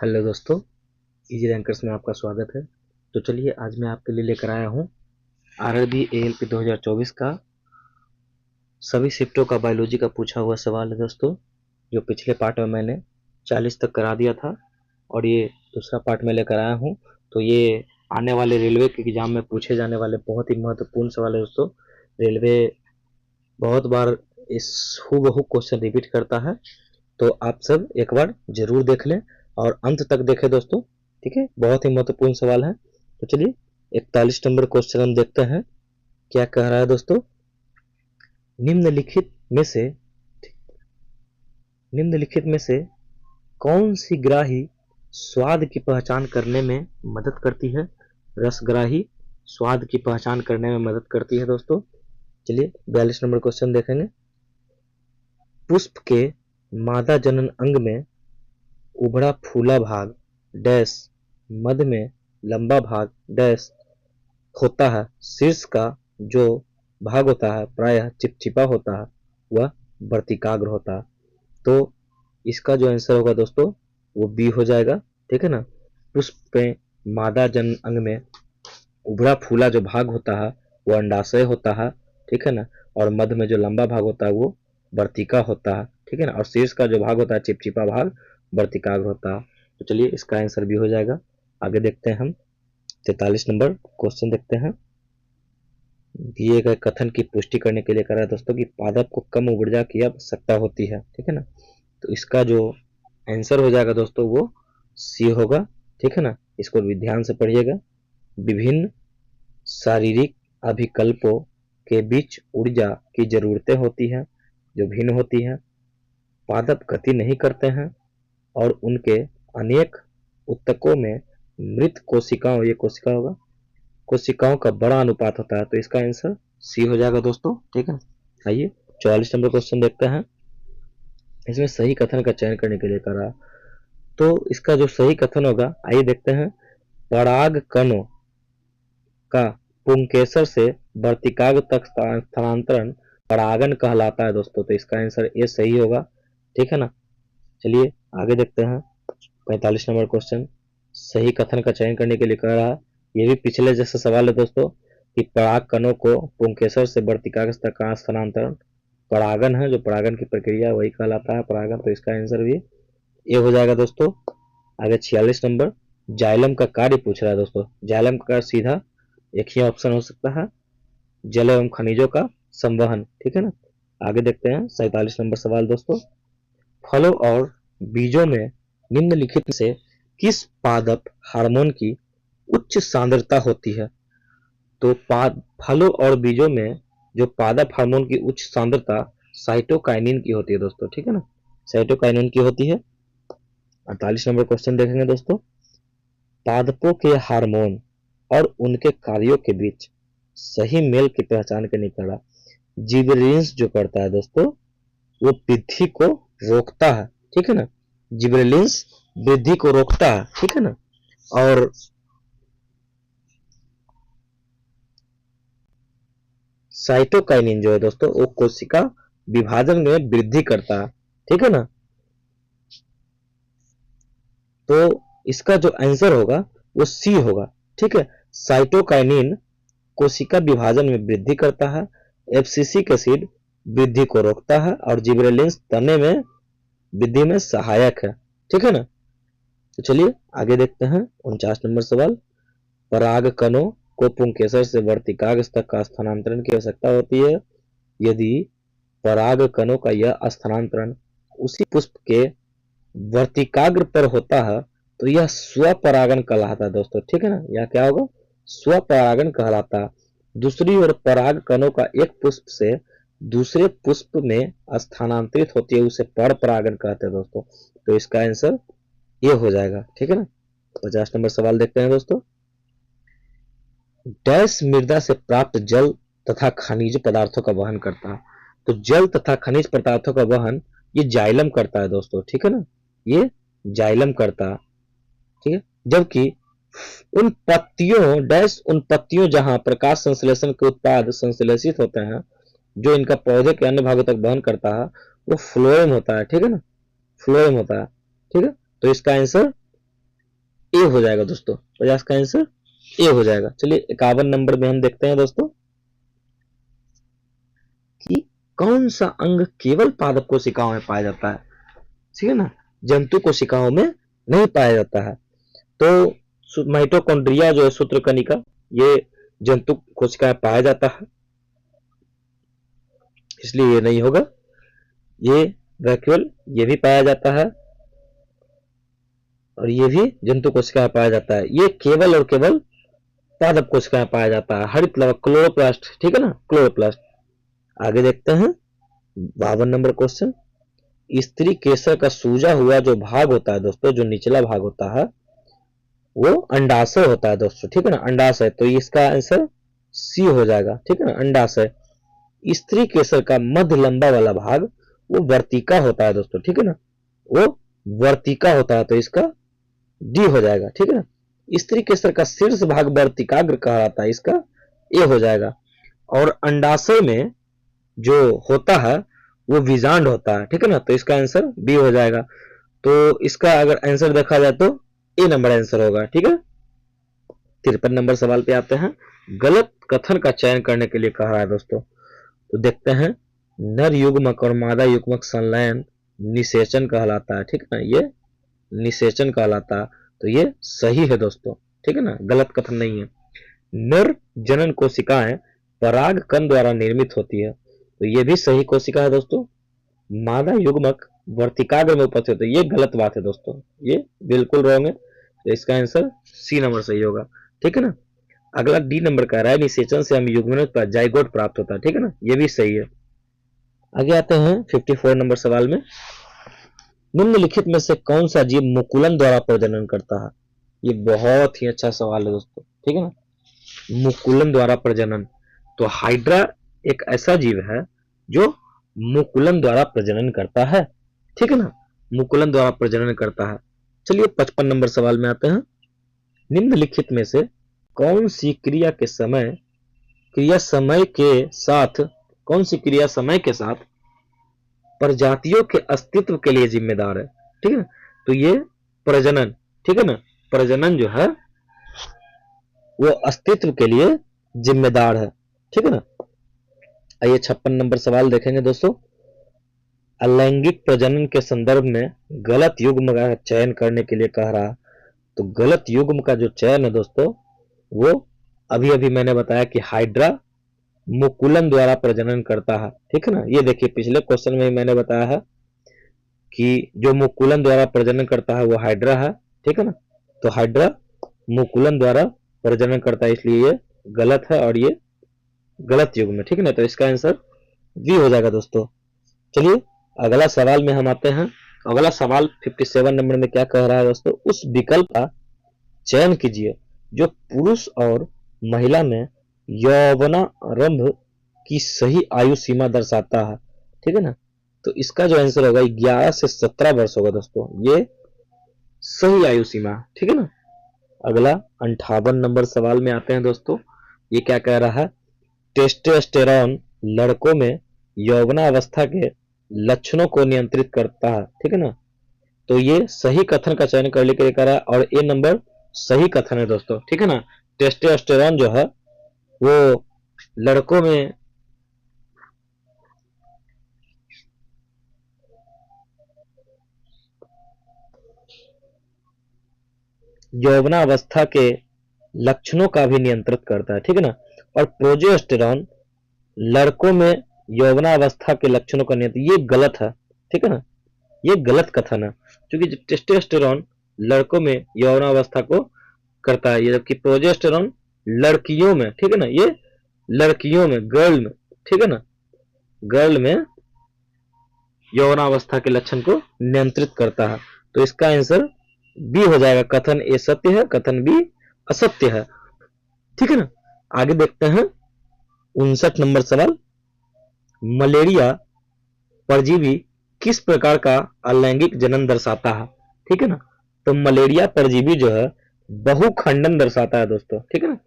Hello दोस्तों, easy rankers में आपका स्वागत है। तो चलिए आज मैं आपके लिए लेकर आया हूँ आरआरबी एएलपी 2024 का सभी शिफ्टों का बायोलॉजी का पूछा हुआ सवाल है दोस्तों, जो पिछले पार्ट में मैंने 40 तक करा दिया था और ये दूसरा पार्ट में लेकर आया हूँ। तो ये आने वाले रेलवे के एग्जाम में पूछे जाने वाले बहुत ही महत्वपूर्ण सवाल है दोस्तों। रेलवे बहुत बार इस हूबहू क्वेश्चन रिपीट करता है, तो आप सब एक बार जरूर देख लें और अंत तक देखें दोस्तों, ठीक है। बहुत ही महत्वपूर्ण सवाल है। तो चलिए 41 नंबर क्वेश्चन हम देखते हैं क्या कह रहा है दोस्तों। निम्नलिखित में से कौन सी ग्राही स्वाद की पहचान करने में मदद करती है। रसग्राही स्वाद की पहचान करने में मदद करती है दोस्तों। चलिए 42 नंबर क्वेश्चन देखेंगे। पुष्प के मादा जनन अंग में उभरा फूला भाग डैश, मध्य में लंबा भाग डैश होता है। शीर्ष का जो भाग होता है प्रायः चिपचिपा होता है, वह वर्तिकाग्र होता है। तो इसका जो आंसर होगा दोस्तों वो बी हो जाएगा, ठीक है ना। पुष्प में मादा जनन अंग में उभरा फूला जो भाग होता है वो अंडाशय होता है, ठीक है ना। और मध्य में जो लंबा भाग होता है वो वर्तिका होता है, ठीक है ना। और शीर्ष का जो भाग होता है चिपचिपा भाग वर्तिकाग्र होता है। तो चलिए इसका आंसर भी हो जाएगा। आगे देखते हैं हम 43 नंबर क्वेश्चन देखते हैं। दिए गए कथन की पुष्टि करने के लिए कह रहा है दोस्तों कि पादप को कम ऊर्जा की आवश्यकता होती है, ठीक है ना। तो इसका जो आंसर हो जाएगा दोस्तों वो सी होगा, ठीक है ना। इसको भी ध्यान से पढ़िएगा। विभिन्न शारीरिक अभिकल्पों के बीच ऊर्जा की जरूरतें होती हैं जो भिन्न होती हैं। पादप गति नहीं करते हैं और उनके अनेक ऊतकों में मृत कोशिकाओं, ये कोशिका होगा, कोशिकाओं का बड़ा अनुपात होता है। तो इसका आंसर सी हो जाएगा दोस्तों, ठीक है। आइए 44 नंबर क्वेश्चन देखते हैं। इसमें सही कथन का चयन करने के लिए करा, तो इसका जो सही कथन होगा आइए देखते हैं। पराग कणों का पुंकेसर से वर्तिकाग्र तक स्थानांतरण परागन कहलाता है दोस्तों। तो इसका आंसर ये सही होगा, ठीक है ना। चलिए आगे देखते हैं 45 नंबर क्वेश्चन। सही कथन का चयन करने के लिए कह रहा है, ये भी पिछले जैसा सवाल है दोस्तों कि पराग कणों को पुंकेसर से वर्तिकाग्र तक का स्थानांतरण परागन है, जो परागन की प्रक्रिया वही कहलाता है परागन। तो इसका आंसर भी ये हो जाएगा दोस्तों। आगे 46 नंबर जाइलम का कार्य पूछ रहा है दोस्तों। जाइलम का कार्य सीधा एक ही ऑप्शन हो सकता है, जल एवं खनिजों का संवहन, ठीक है ना। आगे देखते हैं 47 नंबर सवाल दोस्तों। फलों और बीजों में निम्नलिखित से किस पादप हार्मोन की उच्च सांद्रता होती है। तो फलों और बीजों में जो पादप हार्मोन की उच्च सांद्रता साइटोकाइनिन की होती है दोस्तों, ठीक है ना। साइटोकाइनिन की होती है। 48 नंबर क्वेश्चन देखेंगे दोस्तों। पादपों के हार्मोन और उनके कार्यों के बीच सही मेल की पहचान करने के लिए जिबरेलिन्स जो करता है दोस्तों वो वृद्धि को रोकता है, ठीक है ना। जिबरेलिन्स वृद्धि को रोकता है, ठीक है ना। और साइटोकाइनिन जो है दोस्तों वो कोशिका विभाजन में वृद्धि करता है, ठीक है ना। तो इसका जो आंसर होगा वो सी होगा, ठीक है। साइटोकाइनिन कोशिका विभाजन में वृद्धि करता है, एब्सिसिक एसिड वृद्धि को रोकता है और जिबरेलिन्स तने में वृद्धि में सहायक है, ठीक है ना। तो चलिए आगे देखते हैं 49 नंबर सवाल। पराग कणों को पुंकेसर से वर्तिकाग्र तक का स्थानांतरण की आवश्यकता होती है। यदि पराग कणों का यह स्थानांतरण उसी पुष्प के वर्तिकाग्र पर होता है तो यह स्वपरागन कहलाता है दोस्तों, ठीक है ना। यह क्या होगा, स्वपरागन कहलाता है। दूसरी ओर पराग कणों का एक पुष्प से दूसरे पुष्प में स्थानांतरित होती है उसे पर परागन कहते हैं दोस्तों। तो इसका आंसर ये हो जाएगा, ठीक है ना। 50 नंबर सवाल देखते हैं दोस्तों। डैश मृदा से प्राप्त जल तथा खनिज पदार्थों का वहन करता है। तो जल तथा खनिज पदार्थों का वहन ये जाइलम करता है दोस्तों, ठीक है ना। ये जाइलम करता है, ठीक है। जबकि उन पत्तियों जहां प्रकाश संश्लेषण के उत्पाद संश्लेषित होते हैं जो इनका पौधे के अन्य भागों तक वहन करता है वो फ्लोएम होता है, ठीक है ना। फ्लोएम होता है, ठीक है। तो इसका आंसर ए हो जाएगा दोस्तों, 50 का आंसर ए हो जाएगा। चलिए 51 नंबर में हम देखते हैं दोस्तों कि कौन सा अंग केवल पादप कोशिकाओं में पाया जाता है। ठीक है ना, जंतु कोशिकाओं में नहीं पाया जाता है। तो माइटोकॉन्ड्रिया जो है सूत्रकणिका, ये जंतु कोशिका में पाया जाता है, इसलिए ये नहीं होगा। ये वैक्यूल ये भी पाया जाता है और ये भी जंतु कोशिका में पाया जाता है। ये केवल और केवल पादप कोशिका में पाया जाता है। हरित लवक क्लोरोप्लास्ट, ठीक है ना, क्लोरोप्लास्ट। आगे देखते हैं 52 नंबर क्वेश्चन। स्त्री केसर का सूजा हुआ जो भाग होता है दोस्तों, जो निचला भाग होता है वो अंडाशय होता है दोस्तों, ठीक है ना, अंडाशय। तो इसका आंसर सी हो जाएगा, ठीक है ना, अंडाशय। स्त्री केसर का मध्य लंबा वाला भाग वो वर्तिका होता है दोस्तों, ठीक है ना, वो वर्तिका होता है, तो इसका डी हो जाएगा, ठीक है ना। स्त्री केसर का शीर्ष भाग वर्तिकाग्र कहलाता है, इसका ए हो जाएगा। और अंडाशय में जो होता है वो विजांड होता है, ठीक है ना, तो इसका आंसर बी हो जाएगा। तो इसका अगर आंसर देखा जाए तो ए नंबर आंसर होगा, ठीक है। 53 नंबर सवाल पे आते हैं। गलत कथन का चयन करने के लिए कह रहा है दोस्तों, तो देखते हैं। नर युग्मक और मादा युग्मक संलयन निषेचन कहलाता है, ठीक है ना, ये निषेचन कहलाता है, तो ये सही है दोस्तों, ठीक है ना, गलत कथन नहीं है। नर जनन कोशिकाएं पराग कण द्वारा निर्मित होती है, तो ये भी सही कोशिका है दोस्तों। मादा युग्मक वर्तिकाग्र में उपस्थित होती है, ये गलत बात है दोस्तों, ये बिल्कुल रॉन्ग है, तो इसका आंसर सी नंबर सही होगा, ठीक है ना। अगला डी नंबर कह रहा है निषेचन से हम युग्मन जाइगोट प्राप्त होता है, ठीक है ना, ये भी सही है। आगे आते हैं 54 नंबर सवाल में। निम्नलिखित में से कौन सा जीव मुकुलन द्वारा प्रजनन करता है। ये बहुत ही अच्छा सवाल है दोस्तों, ठीक है ना, मुकुलन द्वारा प्रजनन। तो हाइड्रा एक ऐसा जीव है जो मुकुलन द्वारा प्रजनन करता है, ठीक है ना, मुकुलन द्वारा प्रजनन करता है। चलिए 55 नंबर सवाल में आते हैं। निम्नलिखित में से कौन सी क्रिया समय के साथ कौन सी क्रिया समय के साथ प्रजातियों के अस्तित्व के लिए जिम्मेदार है, ठीक है ना, तो ये प्रजनन, ठीक है ना, प्रजनन जो है वो अस्तित्व के लिए जिम्मेदार है, ठीक है ना। आइए 56 नंबर सवाल देखेंगे दोस्तों। अलैंगिक प्रजनन के संदर्भ में गलत युग्म का चयन करने के लिए कह रहा, तो गलत युग्म का जो चयन है दोस्तों वो अभी अभी मैंने बताया कि हाइड्रा मुकुलन द्वारा प्रजनन करता है, ठीक है ना। ये देखिए पिछले क्वेश्चन में मैंने बताया है कि जो मुकुलन द्वारा प्रजनन करता है वो हाइड्रा है, ठीक है ना, तो हाइड्रा मुकुलन द्वारा प्रजनन करता है, इसलिए ये गलत है और ये गलत युग्म है, ठीक है ना, तो इसका आंसर बी हो जाएगा दोस्तों। चलिए अगला सवाल में हम आते हैं। अगला सवाल 57 नंबर में क्या कह रहा है दोस्तों, उस विकल्प का चयन कीजिए जो पुरुष और महिला में यौवनारंभ की सही आयु सीमा दर्शाता है, ठीक है ना, तो इसका जो आंसर होगा 11 से 17 वर्ष होगा दोस्तों, ये सही आयु सीमा, ठीक है ना। अगला 58 नंबर सवाल में आते हैं दोस्तों। ये क्या कह रहा है, टेस्टोस्टेरोन लड़कों में यौवनावस्था के लक्षणों को नियंत्रित करता है, ठीक है ना, तो ये सही कथन का चयन करने के लिए कह रहा है और ए नंबर सही कथन है दोस्तों, ठीक है ना। टेस्टोस्टेरोन जो है वो लड़कों में यौवनावस्था के लक्षणों का भी नियंत्रित करता है, ठीक है ना, और प्रोजेस्टेरॉन लड़कों में यौवनावस्था के लक्षणों का नियंत्रण, ये गलत है, ठीक है ना, ये गलत कथन है, क्योंकि टेस्टोस्टेरोन लड़कों में यौवनावस्था को करता है, जबकि प्रोजेस्टेरॉन लड़कियों में, ठीक है ना, ये लड़कियों में, गर्ल में, ठीक है ना, गर्ल में यौवनावस्था के लक्षण को नियंत्रित करता है, तो इसका आंसर बी हो जाएगा। कथन ए सत्य है, कथन बी असत्य है, ठीक है ना। आगे देखते हैं 59 नंबर सवाल। मलेरिया परजीवी किस प्रकार का अलैंगिक जनन दर्शाता है, ठीक है ना, तो मलेरिया परजीवी जो है बहुखंडन दर्शाता है दोस्तों, ठीक है ना,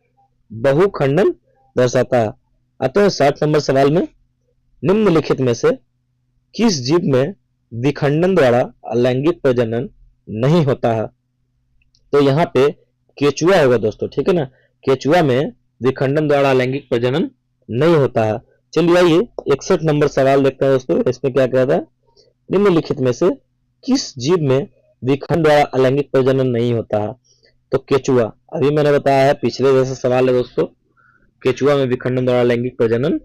बहुखंडन दर्शाता है। अतः 60 नंबर सवाल में निम्नलिखित में से किस जीव में विखंडन द्वारा अलैंगिक प्रजनन नहीं होता है, तो यहाँ पे केचुआ होगा दोस्तों, ठीक है ना। केचुआ में विखंडन द्वारा अलैंगिक प्रजनन नहीं होता है। चलिए आइए 61 नंबर सवाल देखते हैं दोस्तों। इसमें क्या कहता है, निम्नलिखित में से किस जीव में विखंडन द्वारा अलैंगिक प्रजनन नहीं होता है। तो केचुआ, अभी मैंने बताया है, पिछले जैसा सवाल है दोस्तों, केचुआ में विखंडन द्वारा लैंगिक प्रजनन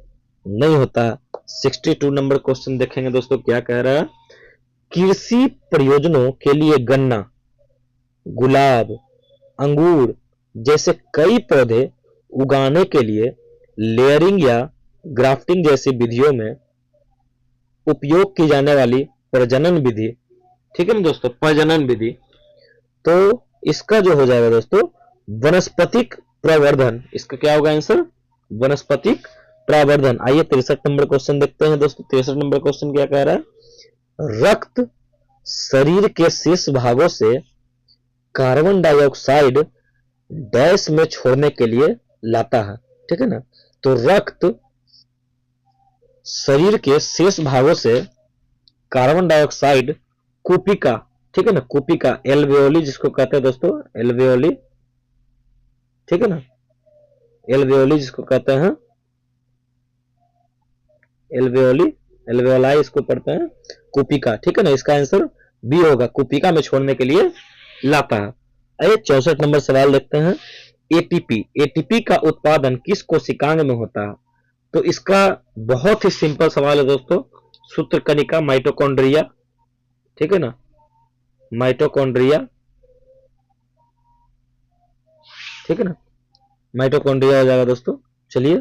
नहीं होता है। 62 नंबर क्वेश्चन देखेंगे दोस्तों, क्या कह रहा है, कृषि प्रयोजनों के लिए गन्ना, गुलाब, अंगूर जैसे कई पौधे उगाने के लिए लेयरिंग या ग्राफ्टिंग जैसी विधियों में उपयोग की जाने वाली प्रजनन विधि, ठीक है ना दोस्तों, प्रजनन विधि, तो इसका जो हो जाएगा दोस्तों वनस्पतिक प्रवर्धन। इसका क्या होगा आंसर, वनस्पतिक प्रवर्धन। आइए 63 नंबर क्वेश्चन देखते हैं दोस्तों। 63 नंबर क्वेश्चन क्या कह रहा है, रक्त शरीर के शेष भागों से कार्बन डाइऑक्साइड डैश में छोड़ने के लिए लाता है, ठीक है ना। तो रक्त शरीर के शेष भागों से कार्बन डाइऑक्साइड कूपिका, ठीक है ना, कूपिका, एल्वेओली जिसको कहते हैं दोस्तों, एल्वेओली, ठीक है ना, एल्वेओली जिसको कहते हैं, एल्वेओली, एल्वेओलाई इसको पढ़ते हैं, कूपिका, ठीक है ना। इसका आंसर बी होगा, कूपिका में छोड़ने के लिए लाता है। आइए 64 नंबर सवाल देखते हैं। एटीपी, एटीपी का उत्पादन किस कोशिकांग में होता है। तो इसका बहुत ही सिंपल सवाल है दोस्तों, सूत्रकणिका, माइटोकॉन्ड्रिया, ठीक है ना, माइटोकॉन्ड्रिया, ठीक है ना, माइटोकॉन्ड्रिया हो जाएगा दोस्तों। चलिए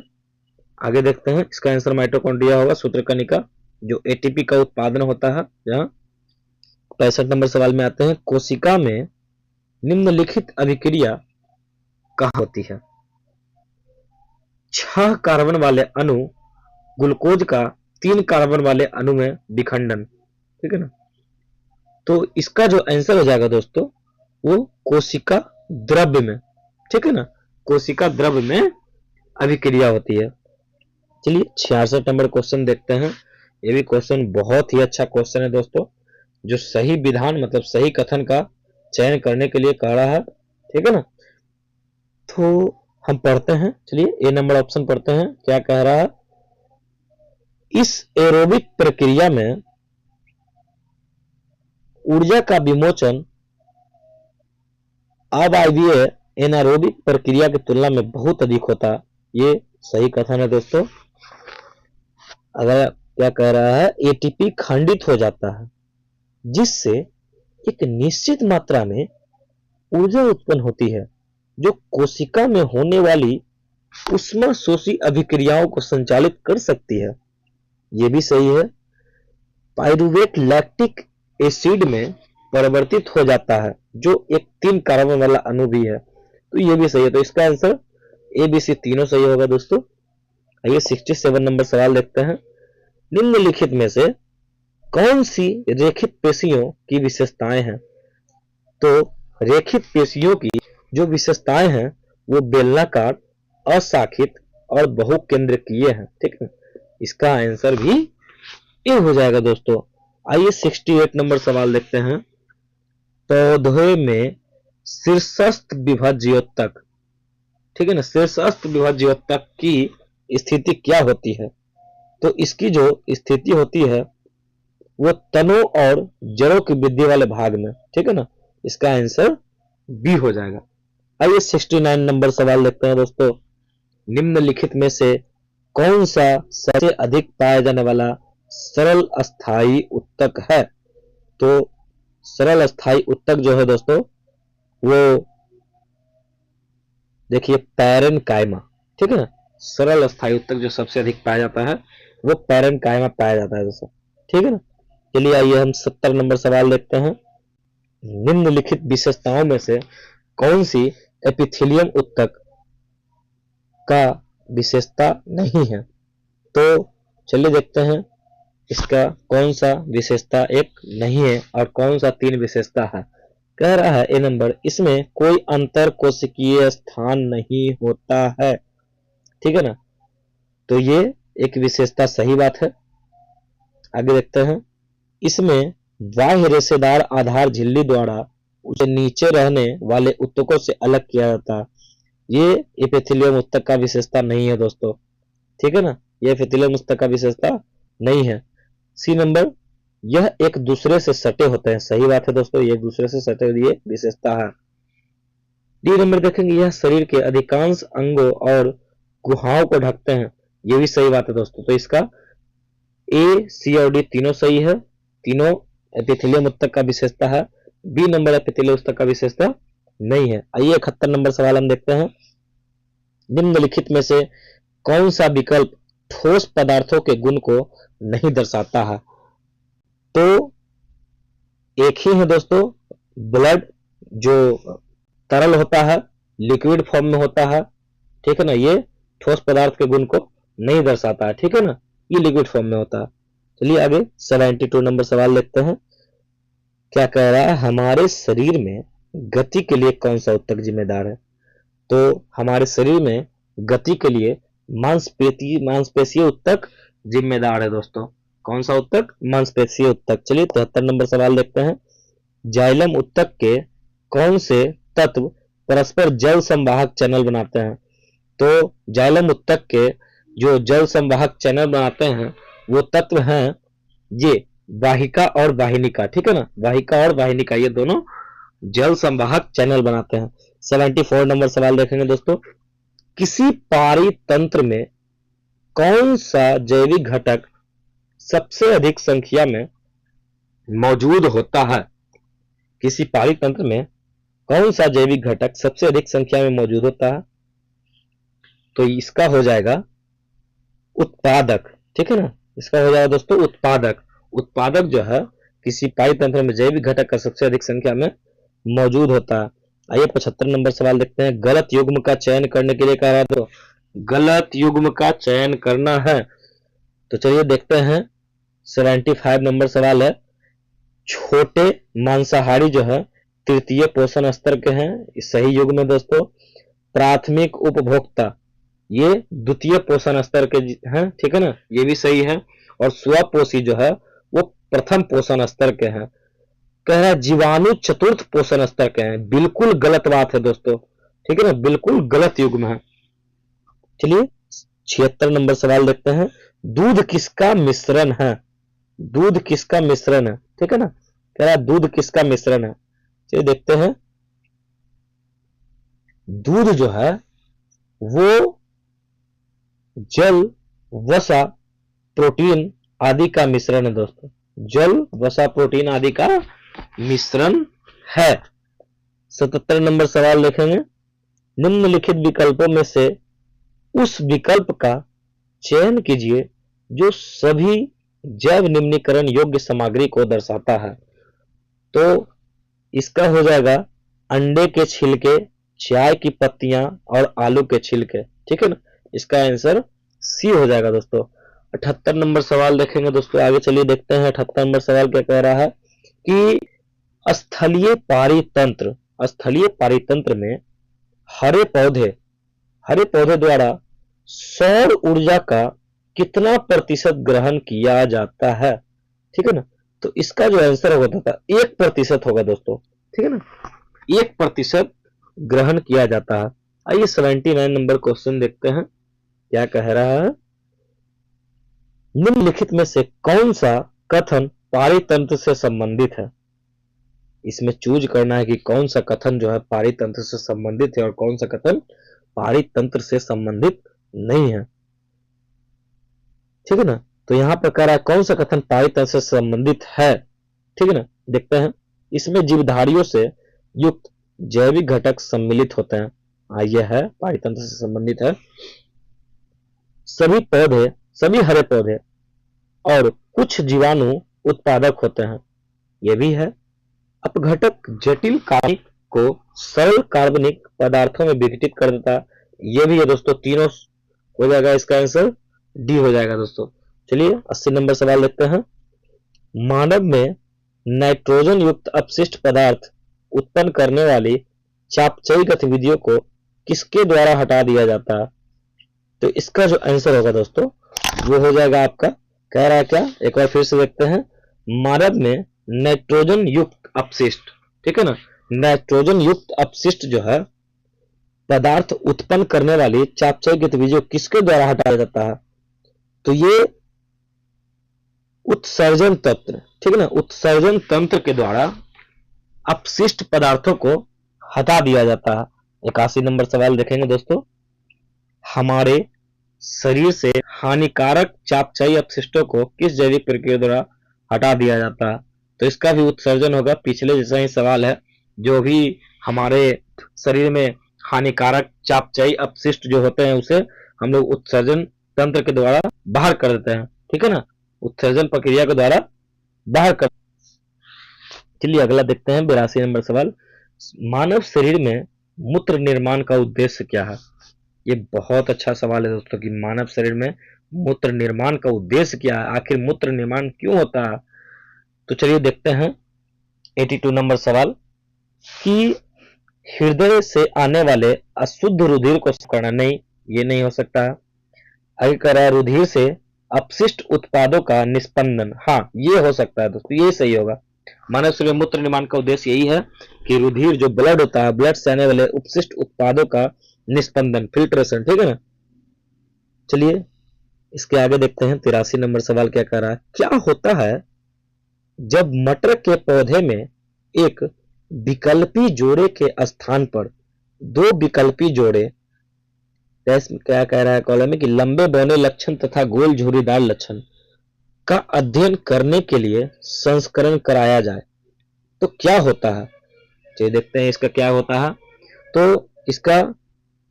आगे देखते हैं, इसका आंसर माइटोकॉन्ड्रिया होगा, सूत्रकणिका, जो एटीपी का उत्पादन होता है। जहां 65 नंबर सवाल में आते हैं, कोशिका में निम्नलिखित अभिक्रिया कहां होती है। 6 कार्बन वाले अणु ग्लूकोज का 3 कार्बन वाले अणु में विखंडन, ठीक है ना। तो इसका जो आंसर हो जाएगा दोस्तों वो कोशिका द्रव्य में, ठीक है ना, कोशिका द्रव्य में अभिक्रिया होती है। चलिए 66 नंबर क्वेश्चन देखते हैं। ये भी क्वेश्चन बहुत ही अच्छा क्वेश्चन है दोस्तों, जो सही विधान मतलब सही कथन का चयन करने के लिए कह रहा है, ठीक है ना। तो हम पढ़ते हैं, चलिए ए नंबर ऑप्शन पढ़ते हैं, क्या कह रहा है, इस एरोबिक प्रक्रिया में ऊर्जा का विमोचन अवायवीय एनारोबिक प्रक्रिया की तुलना में बहुत अधिक होता है। ये सही कथन है दोस्तों। अगर क्या कह रहा है, एटीपी खंडित हो जाता है जिससे एक निश्चित मात्रा में ऊर्जा उत्पन्न होती है जो कोशिका में होने वाली उष्मा शोषी अभिक्रियाओं को संचालित कर सकती है। यह भी सही है। पाइरुवेट लैक्टिक एसिड में परिवर्तित हो जाता है जो एक 3 कार्बन वाला अणु भी है, तो यह भी सही है। तो इसका आंसर ए बी सी तीनों सही होगा दोस्तों। आइए 67 नंबर सवाल देखते हैं। निम्नलिखित में से कौन सी रेखित पेशियों की विशेषताएं हैं। तो रेखित पेशियों की जो विशेषताएं हैं वो बेलनाकार, अशाखित और बहुकेंद्रकीय हैं, ठीक है। इसका आंसर भी ए हो जाएगा दोस्तों। आइए 68 नंबर सवाल देखते हैं। पौधे में शीर्षस्थ विभाज्योतक, ठीक है ना, शीर्षस्थ विभाज्योतक की स्थिति क्या होती है। तो इसकी जो स्थिति होती है वो तनों और जड़ों की वृद्धि वाले भाग में, ठीक है ना। इसका आंसर बी हो जाएगा। आइए 69 नंबर सवाल देखते हैं दोस्तों। निम्नलिखित में से कौन सा सबसे अधिक पाया जाने वाला सरल अस्थाई उत्तक है। तो सरल अस्थाई उत्तक जो है दोस्तों वो देखिए पैरेनकाइमा, ठीक है ना। सरल अस्थाई उत्तक जो सबसे अधिक पाया जाता है वो पैरेनकाइमा पाया जाता है दोस्तों, ठीक है ना। चलिए आइए हम 70 नंबर सवाल देखते हैं। निम्नलिखित विशेषताओं में से कौन सी एपिथेलियम उत्तक का विशेषता नहीं है। तो चलिए देखते हैं इसका कौन सा विशेषता एक नहीं है और कौन सा 3 विशेषता है। कह रहा है ए नंबर, इसमें कोई अंतर कोशिकीय स्थान नहीं होता है, ठीक है ना। तो ये एक विशेषता सही बात है। आगे देखते हैं, इसमें बाह्य रेशेदार आधार झिल्ली द्वारा उसे नीचे रहने वाले ऊतकों से अलग किया जाता है। ये एपिथेलियम ऊतक का विशेषता नहीं है दोस्तों, ठीक है ना, ये एपिथेलियम ऊतक का विशेषता नहीं है। सी नंबर, यह एक दूसरे से सटे होते हैं। सही बात है दोस्तों, ये एक दूसरे से सटे हुए विशेषता है। डी नंबर देखेंगे, यह शरीर के अधिकांश अंगों और गुहाओं को ढकते हैं। ये भी सही बात है दोस्तों। तो इसका ए, सी और डी तीनों सही है, तीनों एपिथेलियम ऊतक का विशेषता है। बी नंबर एपिथेलियम ऊतक का विशेषता नहीं है। आइए 71 नंबर सवाल हम देखते हैं। निम्नलिखित में से कौन सा विकल्प ठोस पदार्थों के गुण को नहीं दर्शाता है? तो एक ही है दोस्तों, ब्लड जो तरल होता है, लिक्विड फॉर्म में होता है, ठीक है ना, ये ठोस पदार्थ के गुण को नहीं दर्शाता है, ठीक है ना, ये लिक्विड फॉर्म में होता है। चलिए आगे 72 नंबर सवाल देखते हैं। क्या कह रहा है, हमारे शरीर में गति के लिए कौन सा ऊतक जिम्मेदार है? तो हमारे शरीर में गति के लिए मांसपेशीय ऊतक जिम्मेदार है दोस्तों। कौन सा ऊतक? मांसपेशीय ऊतक। चलिए 73 नंबर सवाल देखते हैं। जाइलम ऊतक के कौन से तत्व परस्पर जल संवाहक चैनल बनाते हैं? तो जाइलम ऊतक के जो जल संवाहक चैनल बनाते हैं वो तत्व हैं ये वाहिका और वाहिनिका, ठीक है ना, वाहिका और वाहिनिका ये दोनों जल संवाहक चैनल बनाते हैं। 74 नंबर सवाल देखेंगे दोस्तों। किसी पारितंत्र में कौन सा जैविक घटक सबसे अधिक संख्या में मौजूद होता है? किसी पारितंत्र में कौन सा जैविक घटक सबसे अधिक संख्या में मौजूद होता है? तो इसका हो जाएगा उत्पादक, ठीक है ना, इसका हो जाएगा दोस्तों उत्पादक। उत्पादक जो है किसी पारितंत्र में जैविक घटक का सबसे अधिक संख्या में मौजूद होता है। आइए 75 नंबर सवाल देखते हैं। गलत युग्म का चयन करने के लिए कह रहा है, तो गलत युग्म का चयन करना है। तो चलिए देखते हैं 75 नंबर सवाल है। छोटे मांसाहारी जो है तृतीय पोषण स्तर के हैं, इस सही युग्म में दोस्तों। प्राथमिक उपभोक्ता ये द्वितीय पोषण स्तर के हैं, ठीक है ना, ये भी सही है। और स्वपोषी जो है वो प्रथम पोषण स्तर के हैं। कह रहा है जीवाणु चतुर्थ पोषण स्तर के हैं, बिल्कुल गलत बात है दोस्तों, ठीक है ना, बिल्कुल गलत युग्म है। चलिए 76 नंबर सवाल देखते हैं। दूध किसका मिश्रण है? दूध किसका मिश्रण है, ठीक है ना, कह रहा है दूध किसका मिश्रण है। चलिए देखते हैं। दूध जो है वो जल, वसा, प्रोटीन आदि का मिश्रण है दोस्तों। जल, वसा, प्रोटीन आदि का मिश्रण है। 77 नंबर सवाल देखेंगे। निम्नलिखित विकल्पों में से उस विकल्प का चयन कीजिए जो सभी जैव निम्नीकरण योग्य सामग्री को दर्शाता है। तो इसका हो जाएगा अंडे के छिलके, चाय की पत्तियां और आलू के छिलके, ठीक है ना, इसका आंसर सी हो जाएगा दोस्तों। 78 नंबर सवाल देखेंगे दोस्तों। आगे चलिए देखते हैं 78 नंबर सवाल क्या कह रहा है कि स्थलीय पारितंत्र में हरे पौधे द्वारा सौर ऊर्जा का कितना प्रतिशत ग्रहण किया जाता है, ठीक है ना। तो इसका जो आंसर होगा 1% होगा दोस्तों, ठीक है ना, 1% ग्रहण किया जाता है। आइए 79 नंबर क्वेश्चन देखते हैं क्या कह रहा है। निम्नलिखित में से कौन सा कथन पारितंत्र से संबंधित है? इसमें चूज करना है कि कौन सा कथन जो है पारितंत्र से संबंधित है और कौन सा कथन पारितंत्र से संबंधित नहीं है, ठीक है ना। तो यहां पर कह रहा है कौन सा कथन पारितंत्र से संबंधित है, ठीक है ना। देखते हैं। इसमें जीवधारियों से युक्त जैविक घटक सम्मिलित होते हैं। यह है पारितंत्र से संबंधित है। सभी हरे पौधे और कुछ जीवाणु उत्पादक होते हैं, यह भी है। अपघटक जटिल कार्बनिक को सरल कार्बनिक पदार्थों में विघटित कर देता है, यह भी है दोस्तों। तीनों हो जाएगा, इसका आंसर डी हो जाएगा दोस्तों। चलिए 80 नंबर सवाल देखते हैं। मानव में नाइट्रोजन युक्त अपशिष्ट पदार्थ उत्पन्न करने वाली चापचई गतिविधियों को किसके द्वारा हटा दिया जाता है? तो इसका जो आंसर होगा दोस्तों वो हो जाएगा आपका, कह रहा है क्या, एक बार फिर से देखते हैं। मानव में नाइट्रोजन युक्त अपशिष्ट, ठीक है ना, नाइट्रोजन युक्त अपशिष्ट जो है पदार्थ उत्पन्न करने वाली चापचय गतिविधियों किसके द्वारा हटाया जाता है? तो ये उत्सर्जन तंत्र, ठीक है ना, उत्सर्जन तंत्र के द्वारा अपशिष्ट पदार्थों को हटा दिया जाता है। 81 नंबर सवाल देखेंगे दोस्तों, हमारे शरीर से हानिकारक चापचयी अपशिष्टों को किस जैविक प्रक्रिया द्वारा हटा दिया जाता है? तो इसका भी उत्सर्जन होगा। पिछले जैसा ही सवाल है, जो भी हमारे शरीर में हानिकारक चापचयी अपशिष्ट जो होते हैं उसे हम लोग उत्सर्जन तंत्र के द्वारा बाहर कर देते हैं, ठीक है ना, उत्सर्जन प्रक्रिया के द्वारा बाहर कर। चलिए अगला देखते हैं 82 नंबर सवाल, मानव शरीर में मूत्र निर्माण का उद्देश्य क्या है? ये बहुत अच्छा सवाल है दोस्तों कि मानव शरीर में मूत्र निर्माण का उद्देश्य क्या है, आखिर मूत्र निर्माण क्यों होता है? तो चलिए देखते हैं 82 नंबर सवाल कि हृदय से आने वाले अशुद्ध रुधिर को साफ करना। नहीं, ये नहीं हो सकता है। आगे कह रहा है रुधिर से अपशिष्ट उत्पादों का निष्पंदन। हाँ, ये हो सकता है दोस्तों, ये सही होगा। मानव शरीर में मूत्र निर्माण का उद्देश्य यही है कि रुधिर जो ब्लड होता है, ब्लड से आने वाले अपशिष्ट उत्पादों का निष्पंदन, फिल्ट्रेशन, ठीक है ना। चलिए इसके आगे देखते हैं 83 नंबर सवाल क्या कह रहा है, क्या होता है जब मटर के पौधे में एक विकल्पी जोड़े के स्थान पर दो विकल्पी जोड़े, क्या कह रहा है कॉलम में कि लंबे बौने लक्षण तथा गोल झुर्रीदार लक्षण का अध्ययन करने के लिए संस्करण कराया जाए तो क्या होता है? चलिए देखते हैं इसका क्या होता है। तो इसका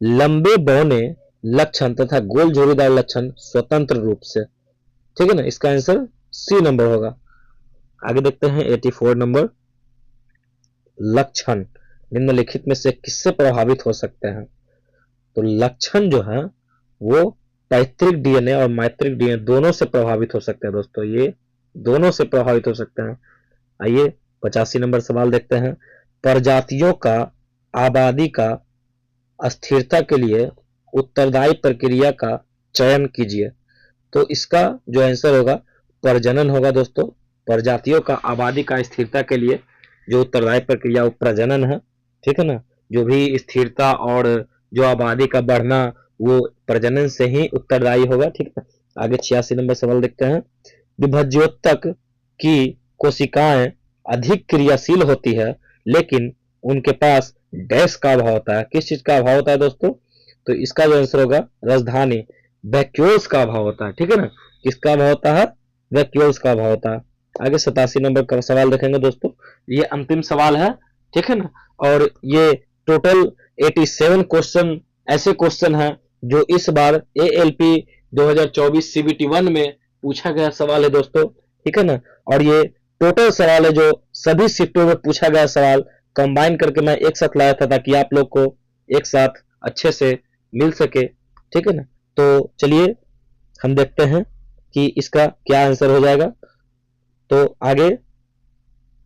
लंबे बौने लक्षण तथा गोल झुर्रीदार लक्षण स्वतंत्र रूप से, ठीक है ना, इसका आंसर सी नंबर होगा। आगे देखते हैं 84 नंबर, लक्षण निम्नलिखित में से किससे प्रभावित हो सकते हैं? तो लक्षण जो है वो पैतृक डीएनए और मातृक डीएनए दोनों से प्रभावित हो सकते हैं दोस्तों, ये दोनों से प्रभावित हो सकते हैं। आइए 85 नंबर सवाल देखते हैं, प्रजातियों का आबादी का अस्थिरता के लिए उत्तरदायी प्रक्रिया का चयन कीजिए। तो इसका जो आंसर होगा प्रजनन होगा दोस्तों। प्रजातियों का आबादी का स्थिरता के लिए जो उत्तरदायी प्रक्रिया वो प्रजनन है, ठीक है ना। जो भी स्थिरता और जो आबादी का बढ़ना वो प्रजनन से ही उत्तरदायी होगा, ठीक है। आगे 86 नंबर सवाल देखते हैं, विभज्योतक की कोशिकाएं अधिक क्रियाशील होती है लेकिन उनके पास डैश का अभाव होता है। किस चीज का अभाव होता है दोस्तों? तो इसका जो आंसर होगा राजधानी, वैक्यूल्स का अभाव होता है, ठीक है ना। किसका अभाव होता है? वैक्यूल्स का अभाव होता है। आगे 87 नंबर का सवाल देखेंगे दोस्तों, ये अंतिम सवाल है, ठीक है ना। और ये टोटल 87 क्वेश्चन ऐसे क्वेश्चन है जो इस बार ALP 2024 CBT1 में पूछा गया सवाल है दोस्तों, ठीक है ना। और ये टोटल सवाल है जो सभी शिफ्टों में पूछा गया सवाल कंबाइन करके मैं एक साथ लाया था ताकि आप लोग को एक साथ अच्छे से मिल सके, ठीक है ना। तो चलिए हम देखते हैं कि इसका क्या आंसर हो जाएगा। तो आगे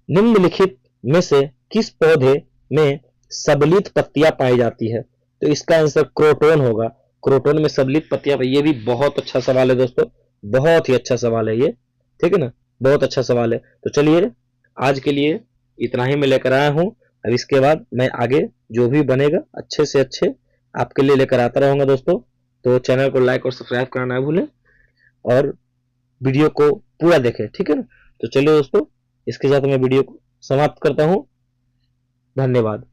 निम्नलिखित में से किस पौधे में सबलित पत्तियां पाई जाती है? तो इसका आंसर क्रोटोन होगा। क्रोटोन में सबलित पत्तियां, ये भी बहुत अच्छा सवाल है दोस्तों, बहुत ही अच्छा सवाल है ये, ठीक है ना, बहुत अच्छा सवाल है। तो चलिए आज के लिए इतना ही मैं लेकर आया हूं। अब इसके बाद मैं आगे जो भी बनेगा अच्छे से अच्छे आपके लिए लेकर आता रहूंगा दोस्तों। तो चैनल को लाइक और सब्सक्राइब करना ना भूलें और वीडियो को पूरा देखें, ठीक है ना। तो चलिए दोस्तों इसके साथ मैं वीडियो को समाप्त करता हूं। धन्यवाद।